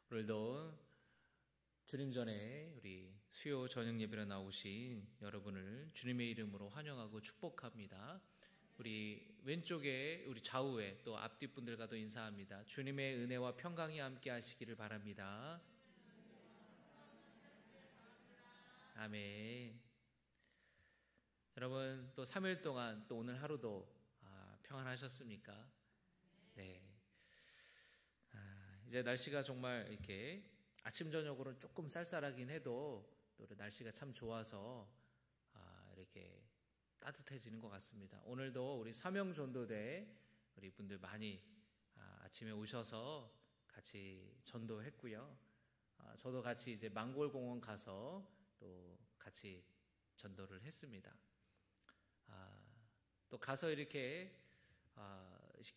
오늘도 주님 전에 우리 수요 저녁 예배로 나오신 여러분을 주님의 이름으로 환영하고 축복합니다. 우리 왼쪽에 우리 좌우에 또 앞뒤 분들과도 인사합니다. 주님의 은혜와 평강이 함께 하시기를 바랍니다. 아멘. 여러분 또 3일 동안 또 오늘 하루도 평안하셨습니까? 네. 이제 날씨가 정말 이렇게 아침 저녁으로는 조금 쌀쌀하긴 해도 또 날씨가 참 좋아서 이렇게 따뜻해지는 것 같습니다. 오늘도 우리 사명전도대 우리 분들 많이 아침에 오셔서 같이 전도했고요. 저도 같이 이제 망골공원 가서 또 같이 전도를 했습니다. 또 가서 이렇게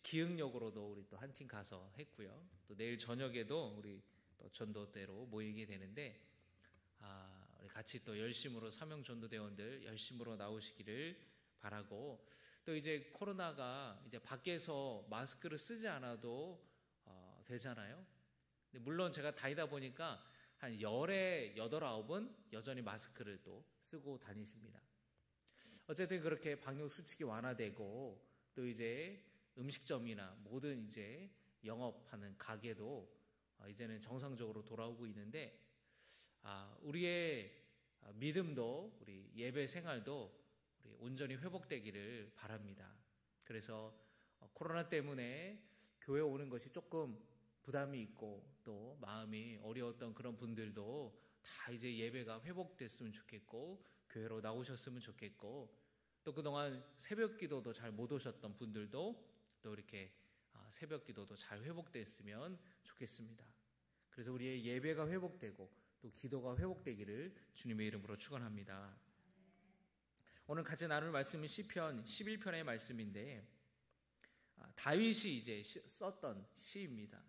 기흥역으로도 우리 또 한 팀 가서 했고요. 또 내일 저녁에도 우리 또 전도대로 모이게 되는데 우리 같이 또 열심으로 사명 전도대원들 열심으로 나오시기를 바라고, 또 이제 코로나가 이제 밖에서 마스크를 쓰지 않아도 되잖아요. 근데 물론 제가 다니다 보니까 한 열에 8, 9은 여전히 마스크를 또 쓰고 다니십니다. 어쨌든 그렇게 방역 수칙이 완화되고 또 이제 음식점이나 모든 이제 영업하는 가게도 이제는 정상적으로 돌아오고 있는데 우리의 믿음도 우리 예배 생활도 우리 온전히 회복되기를 바랍니다. 그래서 코로나 때문에 교회 오는 것이 조금 부담이 있고 또 마음이 어려웠던 그런 분들도 다 이제 예배가 회복됐으면 좋겠고 교회로 나오셨으면 좋겠고, 또 그동안 새벽 기도도 잘 못 오셨던 분들도 또 이렇게 새벽 기도도 잘 회복됐으면 좋겠습니다. 그래서 우리의 예배가 회복되고 또 기도가 회복되기를 주님의 이름으로 축원합니다. 오늘 같이 나눌 말씀은 시편 11편의 말씀인데 다윗이 이제 썼던 시입니다.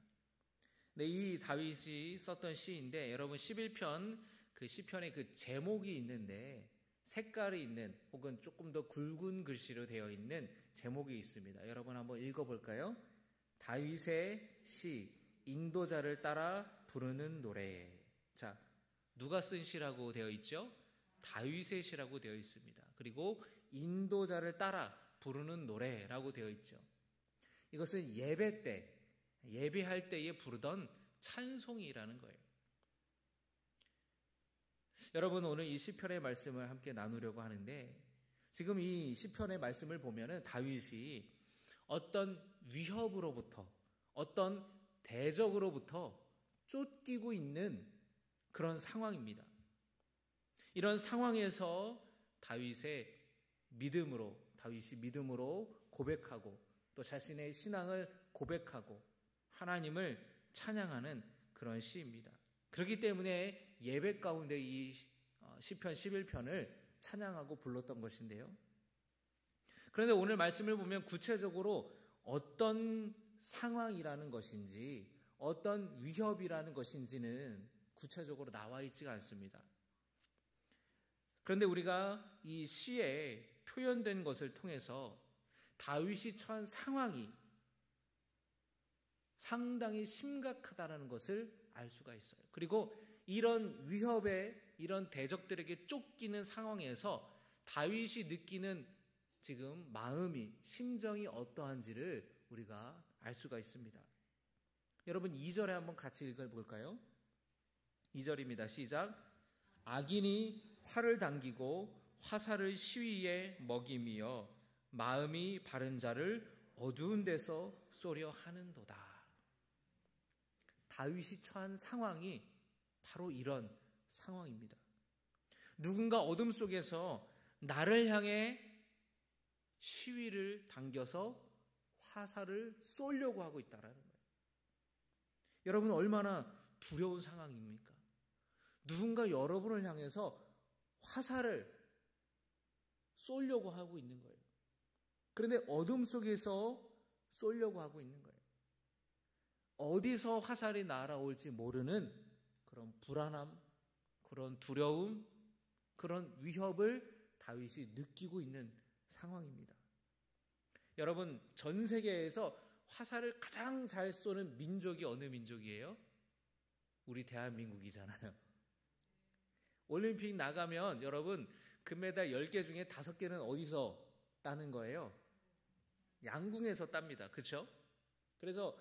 네, 이 다윗이 썼던 시인데 여러분 11편 그 시편의 그 제목이 있는데 색깔이 있는 혹은 조금 더 굵은 글씨로 되어 있는 제목이 있습니다. 여러분 한번 읽어볼까요? 다윗의 시, 인도자를 따라 부르는 노래. 자, 누가 쓴 시라고 되어 있죠? 다윗의 시라고 되어 있습니다. 그리고 인도자를 따라 부르는 노래라고 되어 있죠. 이것은 예배 때, 예배할 때에 부르던 찬송이라는 거예요. 여러분 오늘 이 시편의 말씀을 함께 나누려고 하는데, 지금 이 시편의 말씀을 보면은 다윗이 어떤 위협으로부터 어떤 대적으로부터 쫓기고 있는 그런 상황입니다. 이런 상황에서 다윗이 믿음으로 고백하고 또 자신의 신앙을 고백하고 하나님을 찬양하는 그런 시입니다. 그렇기 때문에 예배 가운데 이 시편 11편을 찬양하고 불렀던 것인데요. 그런데 오늘 말씀을 보면 구체적으로 어떤 상황이라는 것인지 어떤 위협이라는 것인지는 구체적으로 나와 있지가 않습니다. 그런데 우리가 이 시에 표현된 것을 통해서 다윗이 처한 상황이 상당히 심각하다는 것을 알 수가 있어요. 그리고 이런 위협에 이런 대적들에게 쫓기는 상황에서 다윗이 느끼는 지금 마음이 심정이 어떠한지를 우리가 알 수가 있습니다. 여러분 2절에 한번 같이 읽어볼까요? 2절입니다. 시작. 악인이 활을 당기고 화살을 시위에 먹이며 마음이 바른 자를 어두운 데서 쏘려 하는도다. 다윗이 처한 상황이 바로 이런 상황입니다. 누군가 어둠 속에서 나를 향해 시위를 당겨서 화살을 쏘려고 하고 있다는 거예요. 여러분 얼마나 두려운 상황입니까? 누군가 여러분을 향해서 화살을 쏘려고 하고 있는 거예요. 그런데 어둠 속에서 쏘려고 하고 있는 거예요. 어디서 화살이 날아올지 모르는 그런 불안함, 그런 두려움, 그런 위협을 다윗이 느끼고 있는 상황입니다. 여러분 전 세계에서 화살을 가장 잘 쏘는 민족이 어느 민족이에요? 우리 대한민국이잖아요. 올림픽 나가면 여러분 금메달 10개 중에 5개는 어디서 따는 거예요? 양궁에서 tab니다. 그렇죠? 그래서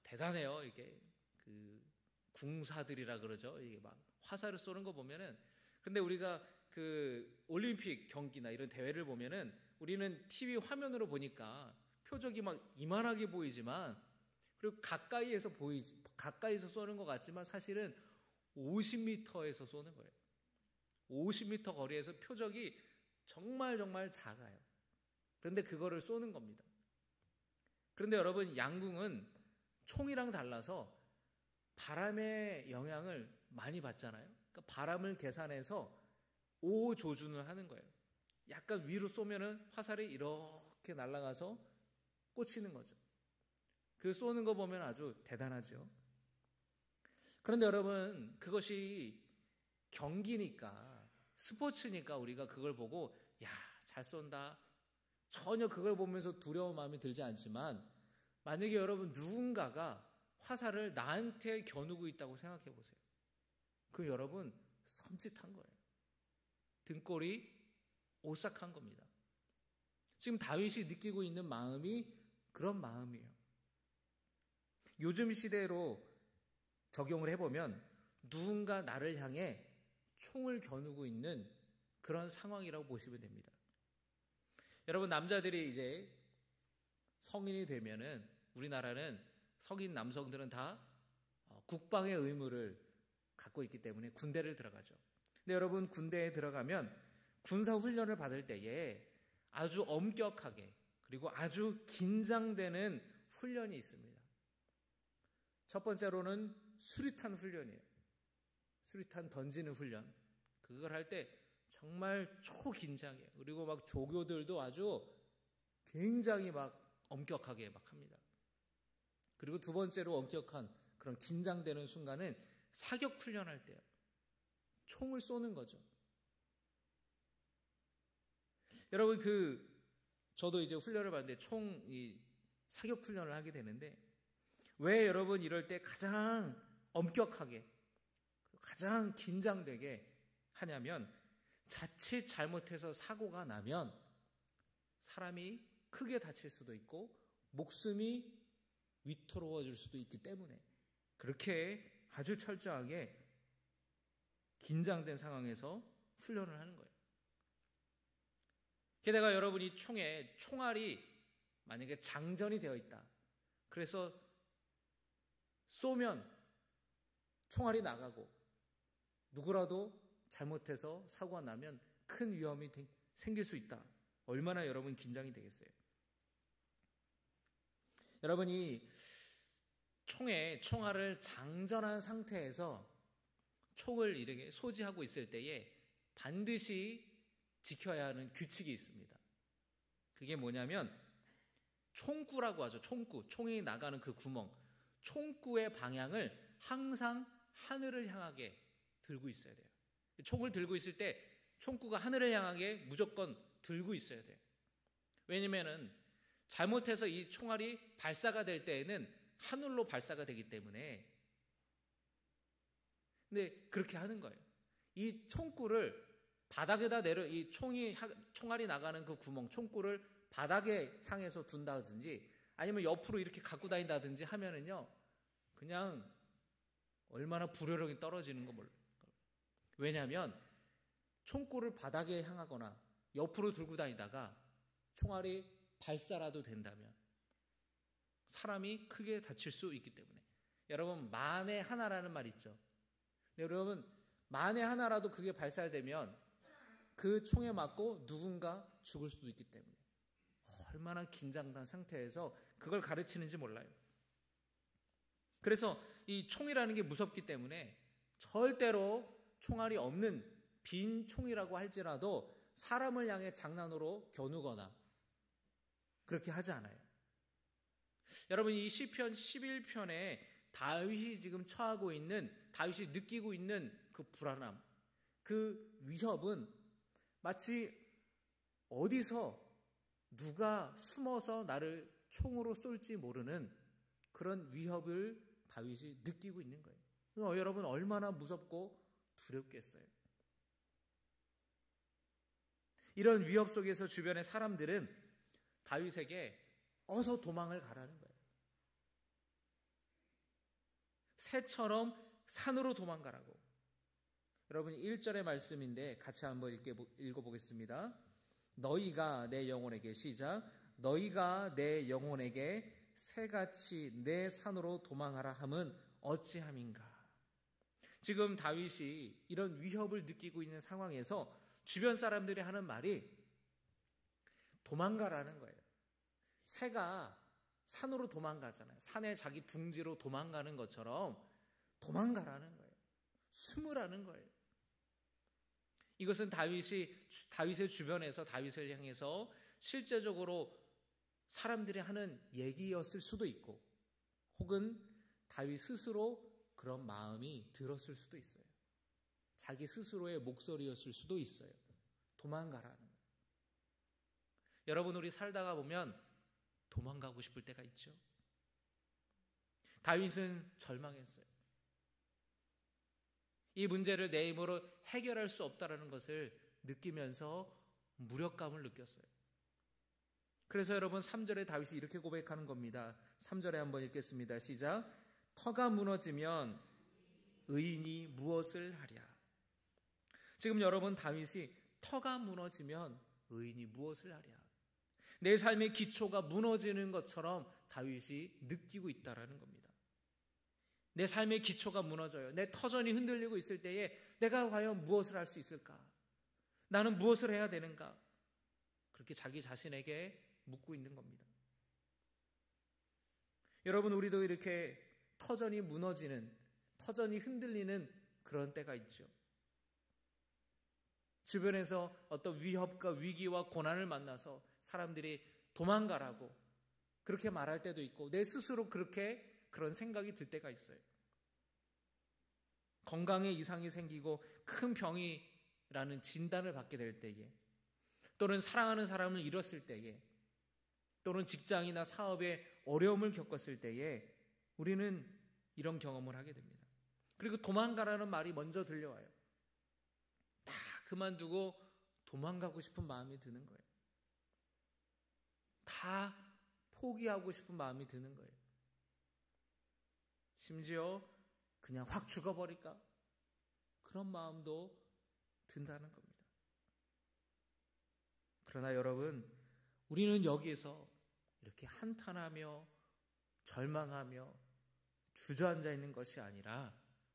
대단해요. 이게 그 궁사들이라 그러죠. 이게 막 화살을 쏘는 거 보면은. 근데 우리가 그 올림픽 경기나 이런 대회를 보면은 우리는 TV 화면으로 보니까 표적이 막 이만하게 보이지만, 그리고 가까이에서 쏘는 것 같지만 사실은 50m에서 쏘는 거예요. 50m 거리에서 표적이 정말 정말 작아요. 그런데 그거를 쏘는 겁니다. 그런데 여러분, 양궁은 총이랑 달라서 바람의 영향을 많이 받잖아요. 그러니까 바람을 계산해서 5조준을 하는 거예요. 약간 위로 쏘면은 화살이 이렇게 날아가서 꽂히는 거죠. 그 쏘는 거 보면 아주 대단하죠. 그런데 여러분, 그것이 경기니까, 스포츠니까 우리가 그걸 보고 야, 잘 쏜다, 전혀 그걸 보면서 두려운 마음이 들지 않지만, 만약에 여러분 누군가가 화살을 나한테 겨누고 있다고 생각해 보세요. 그럼 여러분 섬찟한 거예요. 등골이 오싹한 겁니다. 지금 다윗이 느끼고 있는 마음이 그런 마음이에요. 요즘 시대로 적용을 해보면 누군가 나를 향해 총을 겨누고 있는 그런 상황이라고 보시면 됩니다. 여러분, 남자들이 이제 성인이 되면은, 우리나라는 성인 남성들은 다 국방의 의무를 갖고 있기 때문에 군대를 들어가죠. 근데 여러분, 군대에 들어가면 군사 훈련을 받을 때에 아주 엄격하게, 그리고 아주 긴장되는 훈련이 있습니다. 첫 번째로는 수류탄 훈련이에요. 수류탄 던지는 훈련. 그걸 할 때 정말 초긴장이에요. 그리고 막 조교들도 아주 굉장히 막 엄격하게 막 합니다. 그리고 두 번째로 엄격한 그런 긴장되는 순간은 사격 훈련할 때요. 총을 쏘는 거죠. 여러분, 저도 이제 훈련을 받는데 사격 훈련을 하게 되는데, 왜 여러분 이럴 때 가장 엄격하게, 가장 긴장되게 하냐면, 자칫 잘못해서 사고가 나면 사람이 크게 다칠 수도 있고 목숨이 위태로워질 수도 있기 때문에 그렇게 아주 철저하게 긴장된 상황에서 훈련을 하는 거예요. 게다가 여러분이 총에 총알이 만약에 장전이 되어 있다. 그래서 쏘면 총알이 나가고 누구라도 잘못해서 사고가 나면 큰 위험이 생길 수 있다. 얼마나 여러분 긴장이 되겠어요? 여러분이 총에 총알을 장전한 상태에서 총을 이렇게 소지하고 있을 때에 반드시 지켜야 하는 규칙이 있습니다. 그게 뭐냐면 총구라고 하죠. 총이 나가는 그 구멍, 총구의 방향을 항상 하늘을 향하게 들고 있어야 돼요. 총을 들고 있을 때 총구가 하늘을 향하게 무조건 들고 있어야 돼요. 왜냐면은 잘못해서 이 총알이 발사가 될 때에는 하늘로 발사가 되기 때문에. 근데 그렇게 하는 거예요. 이 총구를 바닥에다 이 총알이 나가는 그 구멍, 총구를 바닥에 향해서 둔다든지 아니면 옆으로 이렇게 갖고 다닌다든지 하면은요, 그냥 얼마나 불효력이 떨어지는 거 몰라요. 왜냐하면 총구를 바닥에 향하거나 옆으로 들고 다니다가 총알이 발사라도 된다면 사람이 크게 다칠 수 있기 때문에. 여러분, 만에 하나라는 말 있죠. 여러분, 만에 하나라도 그게 발사되면 그 총에 맞고 누군가 죽을 수도 있기 때문에 얼마나 긴장된 상태에서 그걸 가르치는지 몰라요. 그래서 이 총이라는 게 무섭기 때문에 절대로 총알이 없는 빈 총이라고 할지라도 사람을 향해 장난으로 겨누거나 그렇게 하지 않아요. 여러분, 이 시편 11편에 다윗이 지금 처하고 있는, 다윗이 느끼고 있는 그 불안함, 그 위협은 마치 어디서 누가 숨어서 나를 총으로 쏠지 모르는 그런 위협을 다윗이 느끼고 있는 거예요. 여러분 얼마나 무섭고 두렵겠어요. 이런 위협 속에서 주변의 사람들은 다윗에게 어서 도망을 가라는 거예요. 새처럼 산으로 도망가라고. 여러분 1절의 말씀인데 같이 한번 읽어보겠습니다. 너희가 내 영혼에게 시작. 너희가 내 영혼에게 새같이 내 산으로 도망하라 함은 어찌함인가. 지금 다윗이 이런 위협을 느끼고 있는 상황에서 주변 사람들이 하는 말이 도망가라는 거예요. 새가 산으로 도망가잖아요. 산에 자기 둥지로 도망가는 것처럼 도망가라는 거예요. 숨으라는 거예요. 이것은 다윗의 주변에서 다윗을 향해서 실제적으로 사람들이 하는 얘기였을 수도 있고, 혹은 다윗 스스로 그런 마음이 들었을 수도 있어요. 자기 스스로의 목소리였을 수도 있어요. 도망가라는 거예요. 여러분, 우리 살다가 보면 도망가고 싶을 때가 있죠. 다윗은 절망했어요. 이 문제를 내 힘으로 해결할 수 없다는 것을 느끼면서 무력감을 느꼈어요. 그래서 여러분 3절에 다윗이 이렇게 고백하는 겁니다. 3절에 한번 읽겠습니다. 시작. 터가 무너지면 의인이 무엇을 하랴. 지금 여러분 다윗이 터가 무너지면 의인이 무엇을 하랴. 내 삶의 기초가 무너지는 것처럼 다윗이 느끼고 있다는 겁니다. 내 삶의 기초가 무너져요. 내 터전이 흔들리고 있을 때에 내가 과연 무엇을 할 수 있을까? 나는 무엇을 해야 되는가? 그렇게 자기 자신에게 묻고 있는 겁니다. 여러분, 우리도 이렇게 터전이 무너지는, 터전이 흔들리는 그런 때가 있죠. 주변에서 어떤 위협과 위기와 고난을 만나서 사람들이 도망가라고 그렇게 말할 때도 있고, 내 스스로 그런 생각이 들 때가 있어요. 건강에 이상이 생기고 큰 병이라는 진단을 받게 될 때에, 또는 사랑하는 사람을 잃었을 때에, 또는 직장이나 사업에 어려움을 겪었을 때에 우리는 이런 경험을 하게 됩니다. 그리고 도망가라는 말이 먼저 들려와요. 다 그만두고 도망가고 싶은 마음이 드는 거예요. 다 포기하고 싶은 마음이 드는 거예요. 심지어 그냥 확 죽어버릴까? 그런 마음도 든다는 겁니다. 그러나 여러분, 우리는 여기에서 이렇게 한탄하며 절망하며 주저앉아 있는 것이 아니라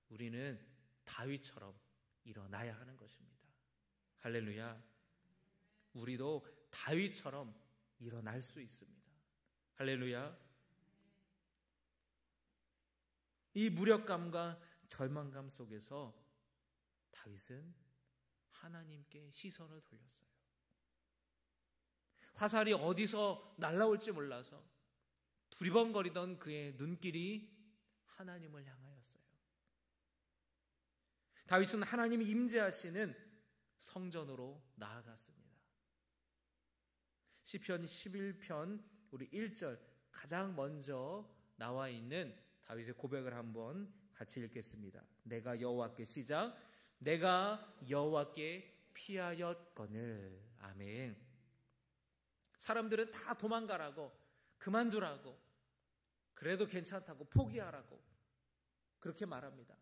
우리는 다윗처럼 일어나야 하는 것입니다. 할렐루야. 우리도 다윗처럼 일어날 수 있습니다. 할렐루야. 이 무력감과 절망감 속에서 다윗은 하나님께 시선을 돌렸어요. 화살이 어디서 날아올지 몰라서 두리번거리던 그의 눈길이 하나님을 향하였어요. 다윗은 하나님이 임재하시는 성전으로 나아갔습니다. 시편 11편 우리 1절 가장 먼저 나와 있는 다윗의 고백을 한번 같이 읽겠습니다. 내가 여호와께 시작. 내가 여호와께 피하였거늘. 아멘. 사람들은 다 도망가라고, 그만두라고, 그래도 괜찮다고, 포기하라고 그렇게 말합니다.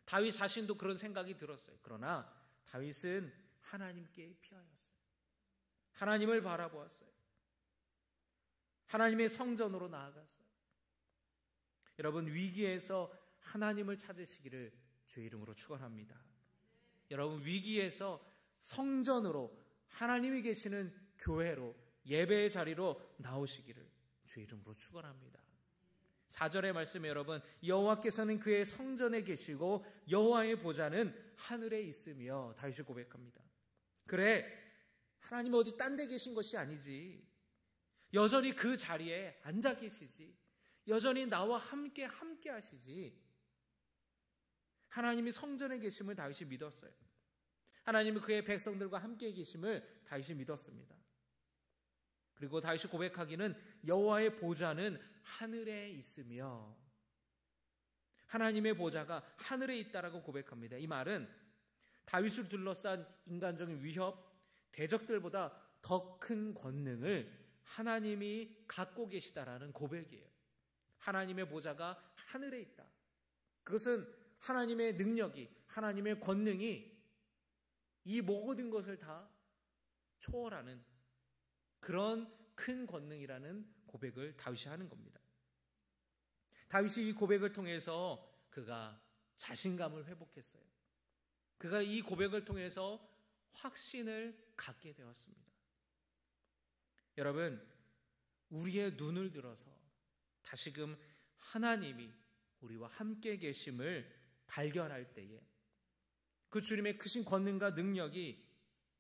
다윗 자신도 그런 생각이 들었어요. 그러나 다윗은 하나님께 피하였어요. 하나님을 바라보았어요. 하나님의 성전으로 나아갔어요. 여러분, 위기에서 하나님을 찾으시기를 주의 이름으로 축원합니다. 여러분, 위기에서 성전으로, 하나님이 계시는 교회로, 예배의 자리로 나오시기를 주의 이름으로 축원합니다. 4절의 말씀에 여러분, 여호와께서는 그의 성전에 계시고 여호와의 보좌는 하늘에 있으며, 다윗이 고백합니다. 그래, 하나님 어디 딴 데 계신 것이 아니지. 여전히 그 자리에 앉아 계시지. 여전히 나와 함께 하시지. 하나님이 성전에 계심을 다윗이 믿었어요. 하나님이 그의 백성들과 함께 계심을 다윗이 믿었습니다. 그리고 다윗이 고백하기는 여호와의 보좌는 하늘에 있으며, 하나님의 보좌가 하늘에 있다라고 고백합니다. 이 말은 다윗을 둘러싼 인간적인 위협, 대적들보다 더 큰 권능을 하나님이 갖고 계시다라는 고백이에요. 하나님의 보좌가 하늘에 있다. 그것은 하나님의 능력이, 하나님의 권능이 이 모든 것을 다 초월하는 그런 큰 권능이라는 고백을 다윗이 하는 겁니다. 다윗이 이 고백을 통해서 그가 자신감을 회복했어요. 그가 이 고백을 통해서 확신을 갖게 되었습니다. 여러분, 우리의 눈을 들어서 다시금 하나님이 우리와 함께 계심을 발견할 때에 그 주님의 크신 권능과 능력이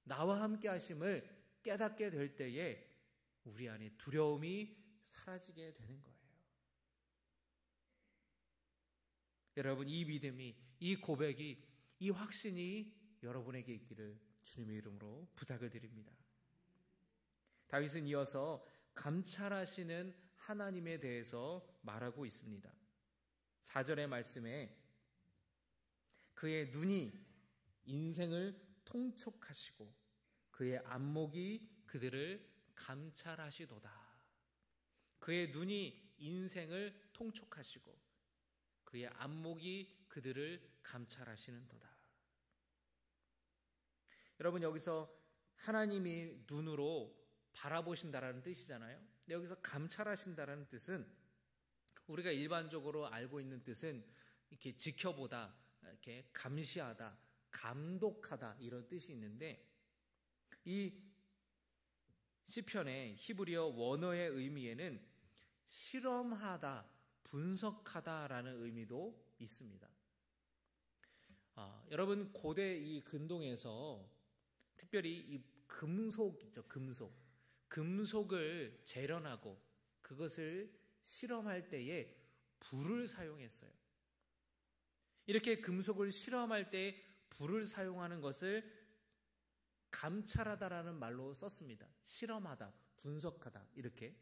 나와 함께 하심을 깨닫게 될 때에 우리 안에 두려움이 사라지게 되는 거예요. 여러분, 이 믿음이, 이 고백이, 이 확신이 여러분에게 있기를 주님의 이름으로 부탁을 드립니다. 다윗은 이어서 감찰하시는 하나님에 대해서 말하고 있습니다. 4절의 말씀에 그의 눈이 인생을 통촉하시고 그의 안목이 그들을 감찰하시도다. 그의 눈이 인생을 통촉하시고 그의 안목이 그들을 감찰하시는도다. 여러분, 여기서 하나님이 눈으로 바라보신다라는 뜻이잖아요. 근데 여기서 감찰하신다라는 뜻은 우리가 일반적으로 알고 있는 뜻은 이렇게 지켜보다, 이렇게 감시하다, 감독하다 이런 뜻이 있는데 이 시편의 히브리어 원어의 의미에는 실험하다, 분석하다라는 의미도 있습니다. 여러분, 고대 이 근동에서 특별히 이 금속 있죠, 금속을 재련하고 그것을 실험할 때에 불을 사용했어요. 이렇게 금속을 실험할 때 불을 사용하는 것을 감찰하다라는 말로 썼습니다. 실험하다, 분석하다 이렇게.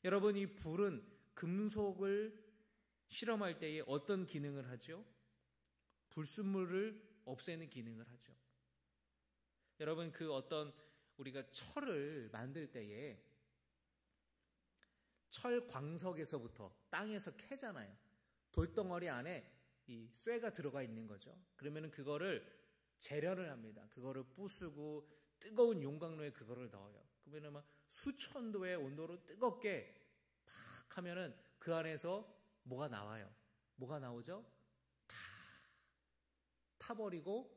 여러분, 이 불은 금속을 실험할 때에 어떤 기능을 하죠? 불순물을 없애는 기능을 하죠. 여러분, 그 어떤 우리가 철을 만들 때에 철 광석에서부터 땅에서 캐잖아요. 돌덩어리 안에 이 쇠가 들어가 있는 거죠. 그러면 그거를 재련을 합니다. 그거를 부수고 뜨거운 용광로에 그거를 넣어요. 그러면 막 수천 도의 온도로 뜨겁게 팍 하면은 그 안에서 뭐가 나와요? 뭐가 나오죠? 다 타버리고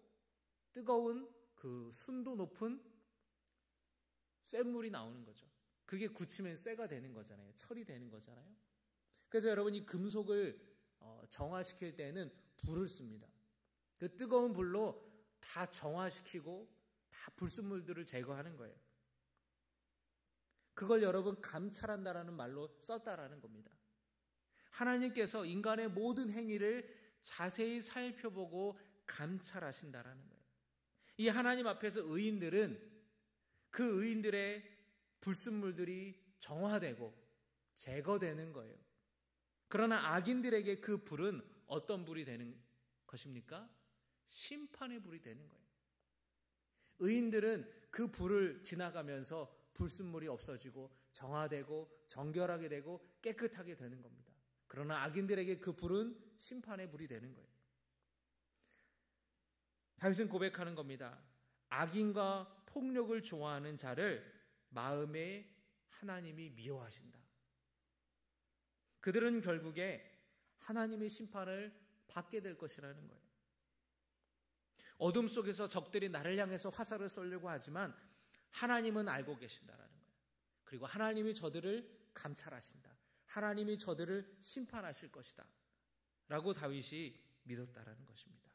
뜨거운 그 순도 높은 쇳물이 나오는 거죠. 그게 굳히면 쇠가 되는 거잖아요. 철이 되는 거잖아요. 그래서 여러분, 이 금속을 정화시킬 때는 불을 씁니다. 그 뜨거운 불로 다 정화시키고 다 불순물들을 제거하는 거예요. 그걸 여러분 감찰한다라는 말로 썼다라는 겁니다. 하나님께서 인간의 모든 행위를 자세히 살펴보고 감찰하신다라는 거예요. 이 하나님 앞에서 의인들은 그 의인들의 불순물들이 정화되고 제거되는 거예요. 그러나 악인들에게 그 불은 어떤 불이 되는 것입니까? 심판의 불이 되는 거예요. 의인들은 그 불을 지나가면서 불순물이 없어지고 정화되고 정결하게 되고 깨끗하게 되는 겁니다. 그러나 악인들에게 그 불은 심판의 불이 되는 거예요. 다윗은 고백하는 겁니다. 악인과 폭력을 좋아하는 자를 마음에 하나님이 미워하신다. 그들은 결국에 하나님의 심판을 받게 될 것이라는 거예요. 어둠 속에서 적들이 나를 향해서 화살을 쏘려고 하지만 하나님은 알고 계신다라는 거예요. 그리고 하나님이 저들을 감찰하신다. 하나님이 저들을 심판하실 것이다. 라고 다윗이 믿었다라는 것입니다.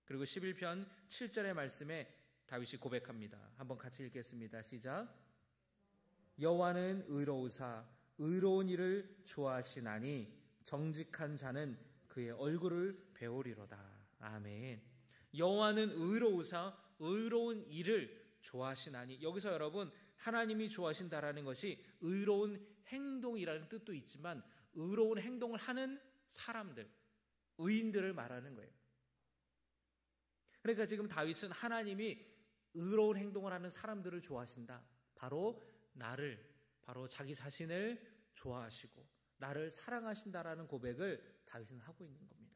그리고 11편 7절의 말씀에 다윗이 고백합니다. 한번 같이 읽겠습니다. 시작. 여호와는 의로우사 의로운 일을 좋아하시나니 정직한 자는 그의 얼굴을 배우리로다. 아멘. 여호와는 의로우사 의로운 일을 좋아하시나니, 여기서 여러분 하나님이 좋아하신다라는 것이 의로운 행동이라는 뜻도 있지만 의로운 행동을 하는 사람들, 의인들을 말하는 거예요. 그러니까 지금 다윗은 하나님이 의로운 행동을 하는 사람들을 좋아하신다. 바로 나를, 바로 자기 자신을 좋아하시고 나를 사랑하신다라는 고백을 다윗은 하고 있는 겁니다.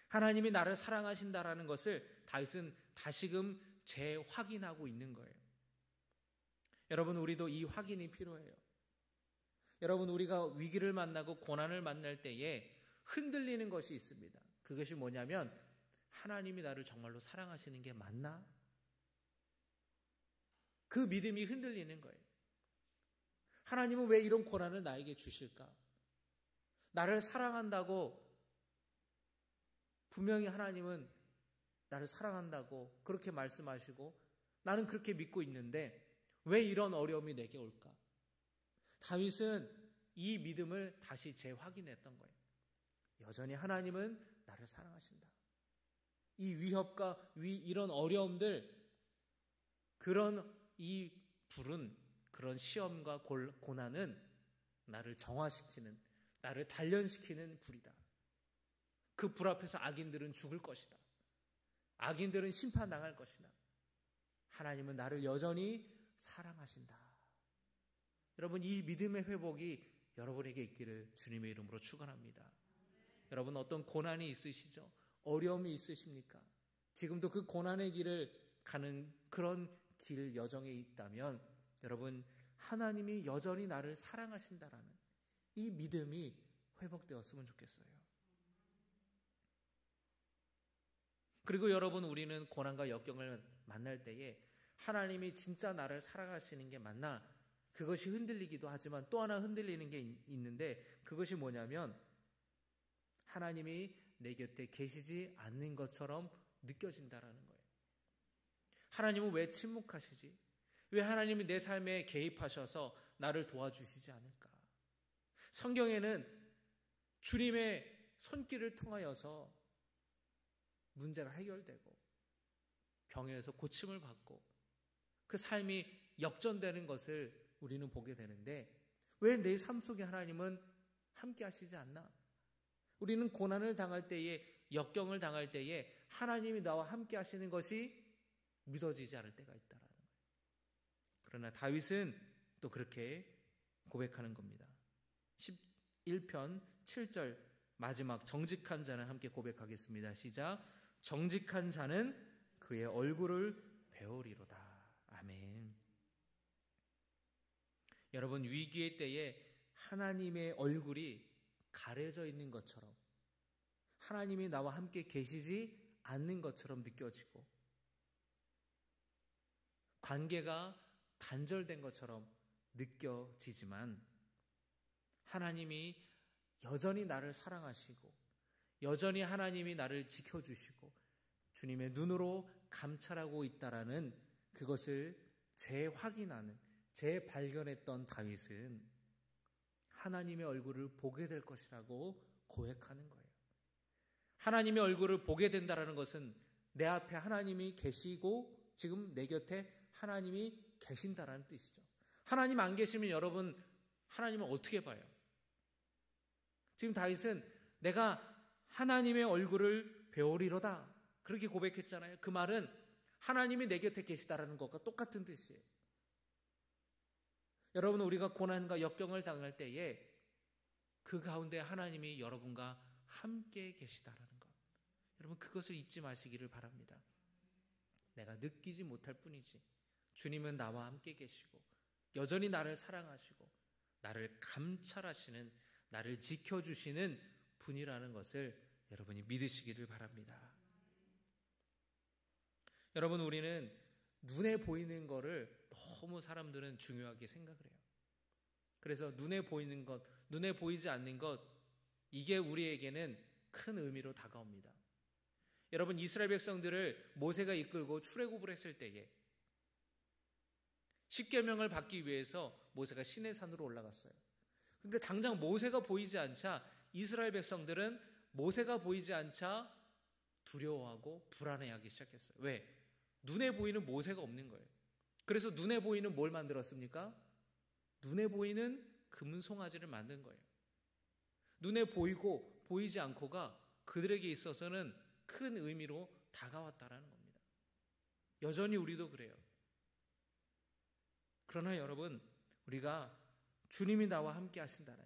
하나님이 나를 사랑하신다라는 것을 다윗은 다시금 재확인하고 있는 거예요. 여러분, 우리도 이 확인이 필요해요. 여러분, 우리가 위기를 만나고 고난을 만날 때에 흔들리는 것이 있습니다. 그것이 뭐냐면 하나님이 나를 정말로 사랑하시는 게 맞나? 그 믿음이 흔들리는 거예요. 하나님은 왜 이런 고난을 나에게 주실까? 나를 사랑한다고, 분명히 하나님은 나를 사랑한다고 그렇게 말씀하시고 나는 그렇게 믿고 있는데 왜 이런 어려움이 내게 올까? 다윗은 이 믿음을 다시 재확인했던 거예요. 여전히 하나님은 나를 사랑하신다. 이 위협과 이런 어려움들, 그런 이 불은, 그런 시험과 고난은 나를 정화시키는, 나를 단련시키는 불이다. 그 불 앞에서 악인들은 죽을 것이다. 악인들은 심판당할 것이다. 하나님은 나를 여전히 사랑하신다. 여러분, 이 믿음의 회복이 여러분에게 있기를 주님의 이름으로 축원합니다. 여러분, 어떤 고난이 있으시죠? 어려움이 있으십니까? 지금도 그 고난의 길을 가는 그런 길 여정에 있다면 여러분, 하나님이 여전히 나를 사랑하신다라는 이 믿음이 회복되었으면 좋겠어요. 그리고 여러분, 우리는 고난과 역경을 만날 때에 하나님이 진짜 나를 사랑하시는 게 맞나? 그것이 흔들리기도 하지만 또 하나 흔들리는 게 있는데 그것이 뭐냐면 하나님이 내 곁에 계시지 않는 것처럼 느껴진다라는 거예요. 하나님은 왜 침묵하시지? 왜 하나님이 내 삶에 개입하셔서 나를 도와주시지 않을까? 성경에는 주님의 손길을 통하여서 문제가 해결되고 병에서 고침을 받고 그 삶이 역전되는 것을 우리는 보게 되는데 왜 내 삶 속에 하나님은 함께 하시지 않나? 우리는 고난을 당할 때에, 역경을 당할 때에 하나님이 나와 함께 하시는 것이 믿어지지 않을 때가 있다라는 거예요. 그러나 다윗은 또 그렇게 고백하는 겁니다. 11편 7절 마지막 정직한 자는 함께 고백하겠습니다. 시작. 정직한 자는 그의 얼굴을 배우리로다. 아멘. 여러분, 위기의 때에 하나님의 얼굴이 가려져 있는 것처럼, 하나님이 나와 함께 계시지 않는 것처럼 느껴지고 관계가 단절된 것처럼 느껴지지만 하나님이 여전히 나를 사랑하시고 여전히 하나님이 나를 지켜주시고 주님의 눈으로 감찰하고 있다라는 그것을 재확인하는, 재발견했던 다윗은 하나님의 얼굴을 보게 될 것이라고 고백하는 거예요. 하나님의 얼굴을 보게 된다는 것은 내 앞에 하나님이 계시고 지금 내 곁에 하나님이 계신다라는 뜻이죠. 하나님 안 계시면 여러분, 하나님을 어떻게 봐요? 지금 다윗은 내가 하나님의 얼굴을 배우리로다 그렇게 고백했잖아요. 그 말은 하나님이 내 곁에 계시다라는 것과 똑같은 뜻이에요. 여러분, 우리가 고난과 역경을 당할 때에 그 가운데 하나님이 여러분과 함께 계시다라는 것, 여러분 그것을 잊지 마시기를 바랍니다. 내가 느끼지 못할 뿐이지 주님은 나와 함께 계시고 여전히 나를 사랑하시고 나를 감찰하시는, 나를 지켜주시는 분이라는 것을 여러분이 믿으시기를 바랍니다. 여러분, 우리는 눈에 보이는 거를 너무 사람들은 중요하게 생각을 해요. 그래서 눈에 보이는 것, 눈에 보이지 않는 것, 이게 우리에게는 큰 의미로 다가옵니다. 여러분, 이스라엘 백성들을 모세가 이끌고 출애굽을 했을 때에 십계명을 받기 위해서 모세가 시내산으로 올라갔어요. 그런데 당장 모세가 보이지 않자 이스라엘 백성들은 모세가 보이지 않자 두려워하고 불안해하기 시작했어요. 왜? 눈에 보이는 모세가 없는 거예요. 그래서 눈에 보이는 뭘 만들었습니까? 눈에 보이는 금송아지를 만든 거예요. 눈에 보이고 보이지 않고가 그들에게 있어서는 큰 의미로 다가왔다라는 겁니다. 여전히 우리도 그래요. 그러나 여러분, 우리가 주님이 나와 함께 하신다는,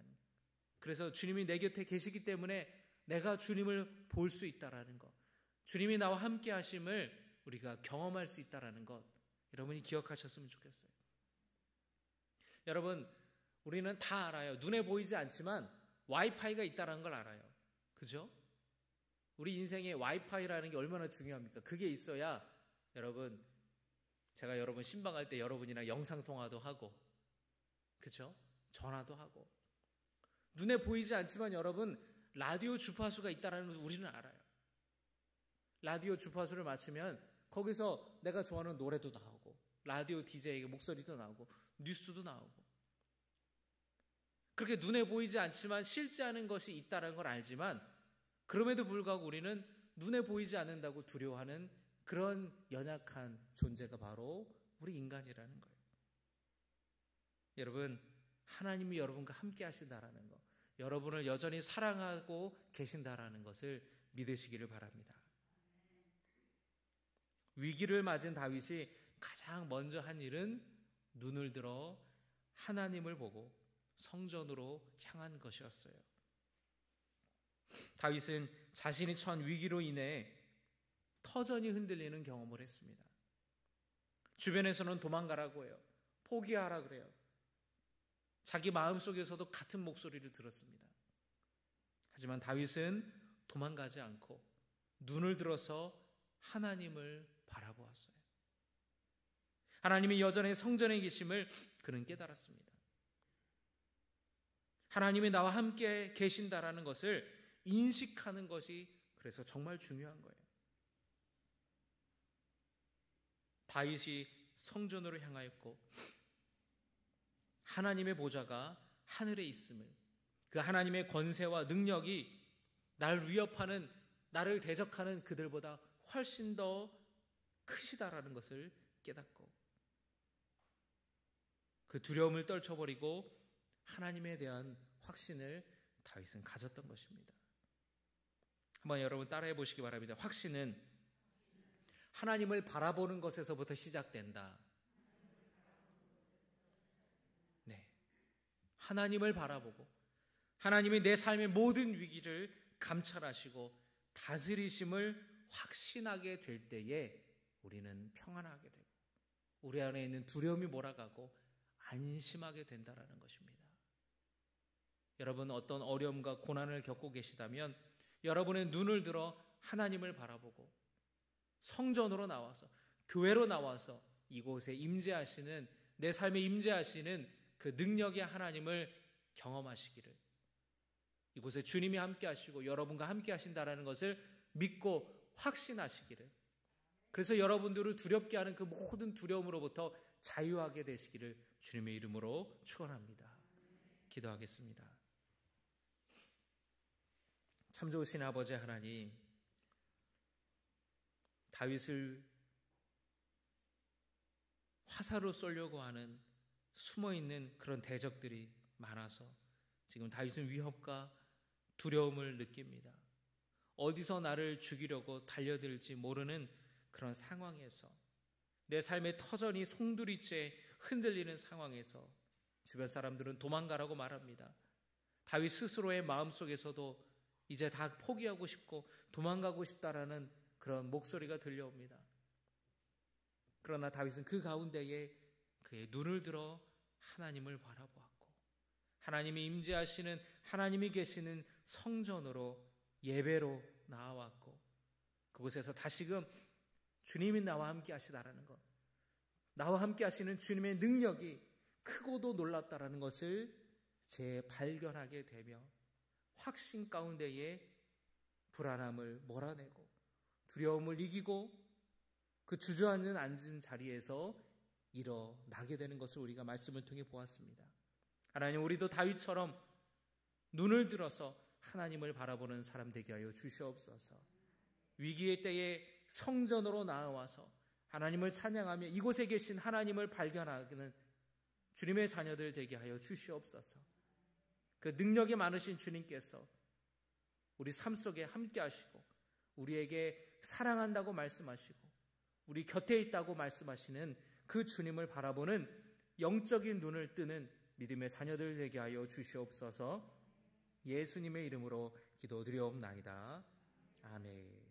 그래서 주님이 내 곁에 계시기 때문에 내가 주님을 볼 수 있다라는 것, 주님이 나와 함께 하심을 우리가 경험할 수 있다라는 것, 여러분이 기억하셨으면 좋겠어요. 여러분, 우리는 다 알아요. 눈에 보이지 않지만 와이파이가 있다는 걸 알아요. 그죠? 우리 인생에 와이파이라는 게 얼마나 중요합니까? 그게 있어야 여러분, 제가 여러분 신방할 때 여러분이랑 영상통화도 하고, 그죠? 전화도 하고. 눈에 보이지 않지만 여러분, 라디오 주파수가 있다는 걸 우리는 알아요. 라디오 주파수를 맞추면 거기서 내가 좋아하는 노래도 나오고, 라디오 DJ의 목소리도 나오고, 뉴스도 나오고. 그렇게 눈에 보이지 않지만 실제 하는 것이 있다는 걸 알지만, 그럼에도 불구하고 우리는 눈에 보이지 않는다고 두려워하는 그런 연약한 존재가 바로 우리 인간이라는 거예요. 여러분, 하나님이 여러분과 함께 하신다라는 것, 여러분을 여전히 사랑하고 계신다라는 것을 믿으시기를 바랍니다. 위기를 맞은 다윗이 가장 먼저 한 일은 눈을 들어 하나님을 보고 성전으로 향한 것이었어요. 다윗은 자신이 처한 위기로 인해 터전이 흔들리는 경험을 했습니다. 주변에서는 도망가라고 해요. 포기하라 그래요. 자기 마음속에서도 같은 목소리를 들었습니다. 하지만 다윗은 도망가지 않고 눈을 들어서 하나님을 바라보았어요. 하나님이 여전히 성전에 계심을 그는 깨달았습니다. 하나님이 나와 함께 계신다라는 것을 인식하는 것이 그래서 정말 중요한 거예요. 다윗이 성전으로 향하였고 하나님의 보좌가 하늘에 있음을, 그 하나님의 권세와 능력이 나를 위협하는, 나를 대적하는 그들보다 훨씬 더 크시다라는 것을 깨닫고 그 두려움을 떨쳐버리고 하나님에 대한 확신을 다윗은 가졌던 것입니다. 한번 여러분 따라해 보시기 바랍니다. 확신은 하나님을 바라보는 것에서부터 시작된다. 네, 하나님을 바라보고 하나님이 내 삶의 모든 위기를 감찰하시고 다스리심을 확신하게 될 때에 우리는 평안하게 되고 우리 안에 있는 두려움이 몰아가고 안심하게 된다는 것입니다. 여러분, 어떤 어려움과 고난을 겪고 계시다면 여러분의 눈을 들어 하나님을 바라보고 성전으로 나와서, 교회로 나와서 이곳에 임재하시는, 내 삶에 임재하시는 그 능력의 하나님을 경험하시기를, 이곳에 주님이 함께 하시고 여러분과 함께 하신다는 것을 믿고 확신하시기를, 그래서 여러분들을 두렵게 하는 그 모든 두려움으로부터 자유하게 되시기를 주님의 이름으로 축원합니다. 기도하겠습니다. 참 좋으신 아버지 하나님, 다윗을 화살로 쏘려고 하는 숨어있는 그런 대적들이 많아서 지금 다윗은 위협과 두려움을 느낍니다. 어디서 나를 죽이려고 달려들지 모르는 그런 상황에서, 내 삶의 터전이 송두리째 흔들리는 상황에서 주변 사람들은 도망가라고 말합니다. 다윗 스스로의 마음속에서도 이제 다 포기하고 싶고 도망가고 싶다라는 그런 목소리가 들려옵니다. 그러나 다윗은 그 가운데에 그의 눈을 들어 하나님을 바라보았고 하나님이 임재하시는, 하나님이 계시는 성전으로 예배로 나아왔고 그곳에서 다시금 주님이 나와 함께 하시다라는 것, 나와 함께 하시는 주님의 능력이 크고도 놀랍다라는 것을 재발견하게 되며 확신 가운데에 불안함을 몰아내고 두려움을 이기고 그 주저앉은 앉은 자리에서 일어나게 되는 것을 우리가 말씀을 통해 보았습니다. 하나님, 우리도 다윗처럼 눈을 들어서 하나님을 바라보는 사람 되게 하여 주시옵소서. 위기의 때에 성전으로 나아와서 하나님을 찬양하며 이곳에 계신 하나님을 발견하는 주님의 자녀들 되게 하여 주시옵소서. 그 능력이 많으신 주님께서 우리 삶 속에 함께 하시고 우리에게 사랑한다고 말씀하시고 우리 곁에 있다고 말씀하시는 그 주님을 바라보는 영적인 눈을 뜨는 믿음의 자녀들 되게 하여 주시옵소서. 예수님의 이름으로 기도드리옵나이다. 아멘.